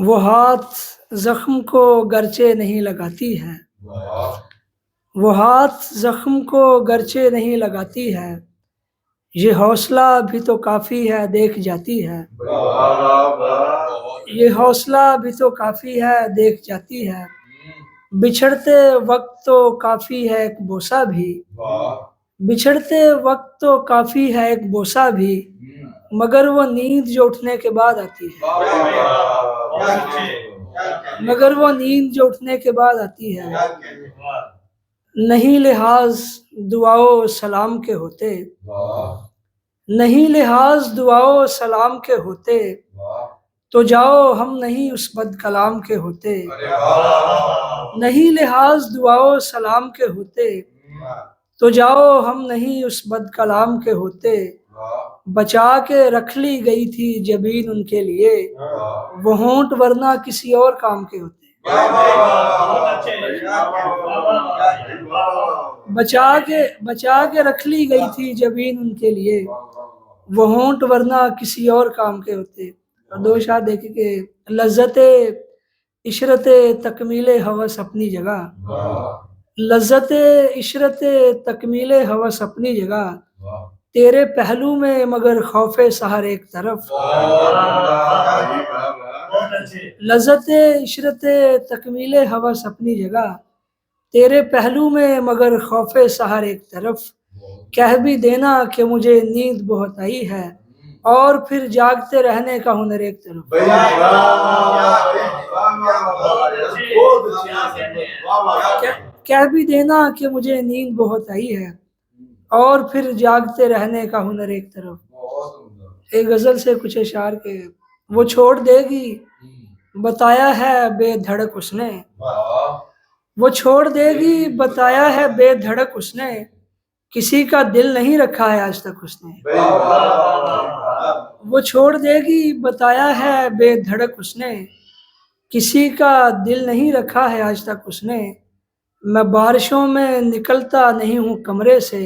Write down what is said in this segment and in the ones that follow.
وہ ہاتھ زخم کو گرچہ نہیں لگاتی ہے، وہ ہاتھ زخم کو گرچہ نہیں لگاتی ہے، یہ حوصلہ بھی تو کافی ہے دیکھ جاتی ہے، یہ حوصلہ بھی تو کافی ہے دیکھ جاتی ہے، بچھڑتے وقت تو کافی ہے ایک بوسہ بھی، بچھڑتے وقت تو کافی ہے ایک بوسہ بھی، مگر وہ نیند جو اٹھنے کے بعد آتی ہے، مگر وہ نیند جو اٹھنے کے بعد آتی ہے، نہیں لحاظ دعاؤ سلام کے ہوتے، نہیں لحاظ دعاؤ سلام کے ہوتے، تو جاؤ ہم نہیں اس بد کلام کے ہوتے، نہیں لحاظ دعاؤ سلام کے ہوتے، تو جاؤ ہم نہیں اس بد کلام کے ہوتے، بچا کے رکھ لی گئی تھی جبین ان کے لیے، وہ ہونٹ ورنہ کسی اور کام کے ہوتے، بچا کے رکھ لی گئی تھی جبین ان کے لیے، وہ ہونٹ ورنہ کسی اور کام کے ہوتے۔ اور دو اشعار دیکھیں کہ لذت عشرت تکمیل ہوس اپنی جگہ، لذت عشرت تکمیل ہوس اپنی جگہ، تیرے پہلو میں مگر خوف سحر ایک طرف، لذت عشرت تکمیل ہوس اپنی جگہ، تیرے پہلو میں مگر خوف سحر ایک طرف، کہہ بھی دینا کہ مجھے نیند بہت آئی ہے، اور پھر جاگتے رہنے کا ہنر ایک طرف، کہہ بھی دینا کہ مجھے نیند بہت آئی ہے، اور پھر جاگتے رہنے کا ہنر ایک طرف۔ ایک غزل سے کچھ اشعار کے، وہ چھوڑ دے گی بتایا ہے بے دھڑک اس نے، وہ چھوڑ دے گی بتایا ہے بے دھڑک اس نے، کسی کا دل نہیں رکھا ہے آج تک اس نے، وہ چھوڑ دے گی بتایا ہے بے دھڑک اس نے، کسی کا دل نہیں رکھا ہے آج تک اس نے، میں بارشوں میں نکلتا نہیں ہوں کمرے سے،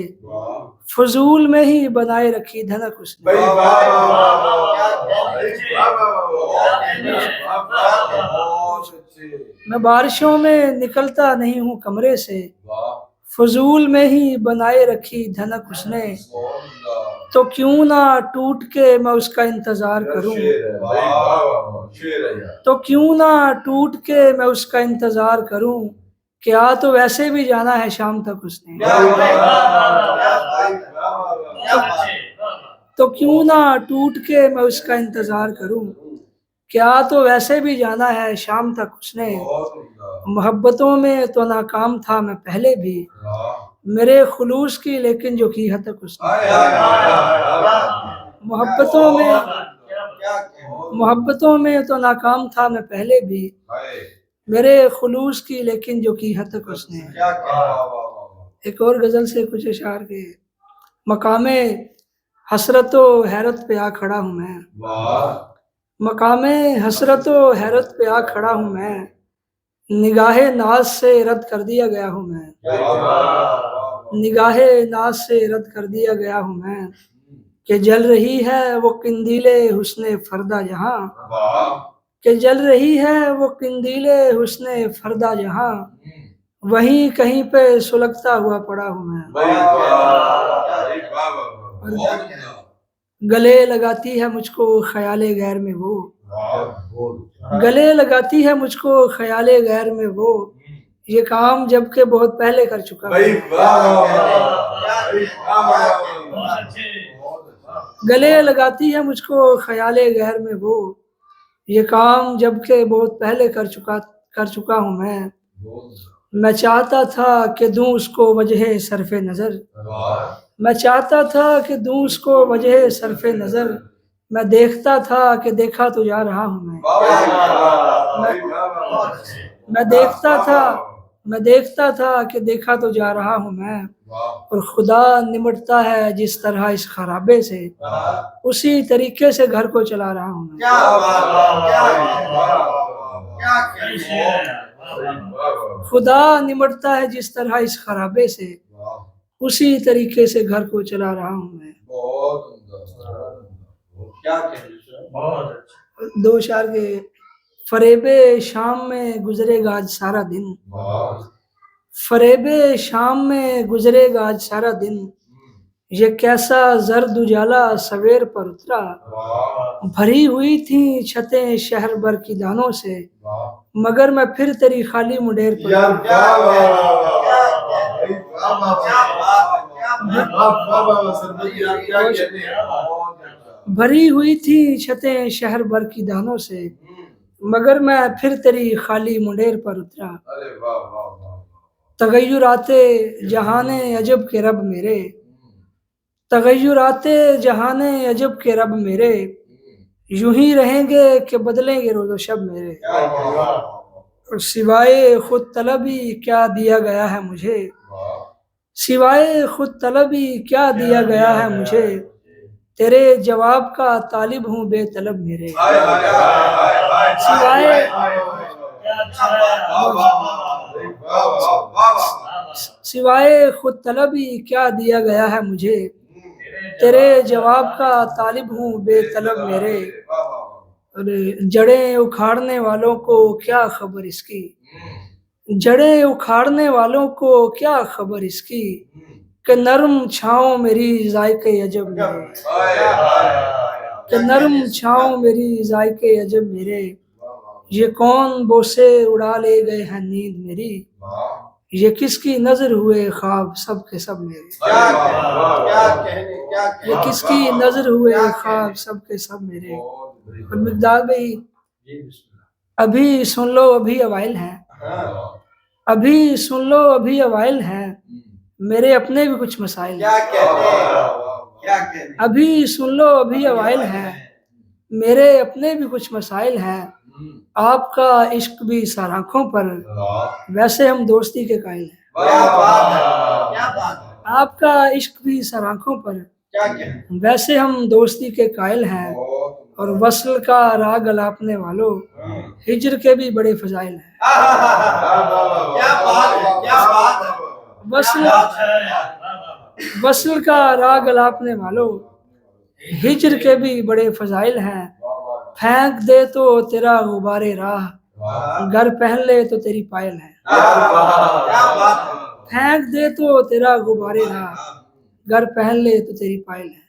فضول میں ہی بنائے رکھی دھنک اس نے، میں بارشوں میں نکلتا نہیں ہوں کمرے سے، فضول میں ہی بنائے رکھی دھنک اس نے، تو کیوں نہ ٹوٹ کے میں اس کا انتظار کروں، تو کیوں نہ ٹوٹ کے میں اس کا انتظار کروں، کیا تو ویسے بھی جانا ہے شام تک اس نے، تو کیوں نہ ٹوٹ کے میں اس کا انتظار کروں، کیا تو ویسے بھی جانا ہے شام تک اس نے، محبتوں میں تو ناکام تھا میں پہلے بھی، میرے خلوص کی لیکن جو کی حد تک اس نے، محبتوں میں تو ناکام تھا میں پہلے بھی، میرے خلوص کی لیکن جو کی حد تک اس نے۔ ایک اور غزل سے کچھ اشعار کے، مقام حسرت و حیرت پہ آ کھڑا ہوں میں، مقام حسرت و حیرت پہ آ کھڑا ہوں میں، نگاہ ناز سے رد کر دیا گیا ہوں میں، نگاہ ناز سے رد کر دیا گیا ہوں میں، کہ جل رہی ہے وہ قندیل حسن فردا جہاں، کہ جل رہی ہے وہ قندیل حسن فردا جہاں، وہیں کہیں پہ سلگتا ہوا پڑا ہوں میں، گلے لگاتی ہے مجھ کو خیال غیر میں وہ، گلے لگاتی ہے مجھ کو خیال غیر میں وہ، یہ کام جب کہ بہت پہلے کر چکا ہوں، گلے لگاتی ہے مجھ کو خیال غیر میں وہ، یہ کام جب کہ بہت پہلے کر چکا ہوں میں چاہتا تھا کہ دوں اس کو وجہ صرف نظر، میں چاہتا تھا کہ دوں اس کو وجہ صرف نظر، میں دیکھتا تھا کہ دیکھا تو جا رہا ہوں میں دیکھتا تھا کہ دیکھا تو جا رہا ہوں میں، اور خدا نمٹتا ہے جس طرح اس خرابے سے، اسی طریقے سے گھر کو چلا رہا ہوں میں، خدا نمٹتا ہے جس طرح اس خرابے سے، اسی طریقے سے گھر کو چلا رہا ہوں میں۔ دو اشعار کے، فریب شام میں گزرے گا آج سارا دن، فریب شام میں گزرے گا آج سارا دن، یہ کیسا زرد اجالا سویر پر اترا، بھری ہوئی تھیں چھتیں شہر بھر کی دانوں سے، مگر میں پھر تیری خالی منڈیر پر بھری ہوئی تھی چھتیں شہر بھر کی دانوں سے، مگر میں پھر تیری خالی منڈیر پر اترا۔ تغیرات جہان عجب کے رب میرے، تغیرات جہان عجب کے رب میرے، یوں ہی رہیں گے کہ بدلیں گے روز و شب میرے، اور سوائے خود طلبی کیا دیا گیا ہے مجھے، سوائے خود طلبی کیا دیا گیا ہے مجھے، تیرے جواب کا طالب ہوں بے طلب میرے، سوائے خود طلبی کیا دیا گیا ہے مجھے، تیرے جواب کا طالب ہوں بے طلب میرے، اور جڑیں اکھاڑنے والوں کو کیا خبر اس کی، جڑیں اکھاڑنے والوں کو کیا خبر اس کی، کہ نرم چھاؤں میری ذائقے عجب میرے، کہ نرم چھاؤں میری ذائقے عجب میرے، یہ کون بوسے اڑا لے گئے ہیں نیند میری، یہ کس کی نظر ہوئے خواب سب کے سب میرے، یہ کس کی نظر ہوئے خواب سب کے سب میرے۔ اور مقدار بھائی ابھی سن لو ابھی اوائل ہیں، ابھی سن لو ابھی اوائل ہیں، میرے اپنے بھی کچھ مسائل ہیں، ابھی سن لو ابھی اوائل ہیں، میرے اپنے بھی کچھ مسائل ہیں، آپ کا عشق بھی سر آنکھوں پر، ویسے ہم دوستی کے قائل ہیں، آپ کا عشق بھی سر آنکھوں پر، ویسے ہم دوستی کے قائل ہیں، اور وصل کا راگ الاپنے والوں، ہجر کے بھی بڑے فضائل ہیں، وصل کا راگ الاپنے والوں، ہجر کے بھی بڑے فضائل ہیں، پھینک دے تو تیرا غبار راہ، گر پہن لے تو تیری پائل ہے، پھینک دے تو تیرا غبار راہ، گر پہن لے تو تیری پائل ہے۔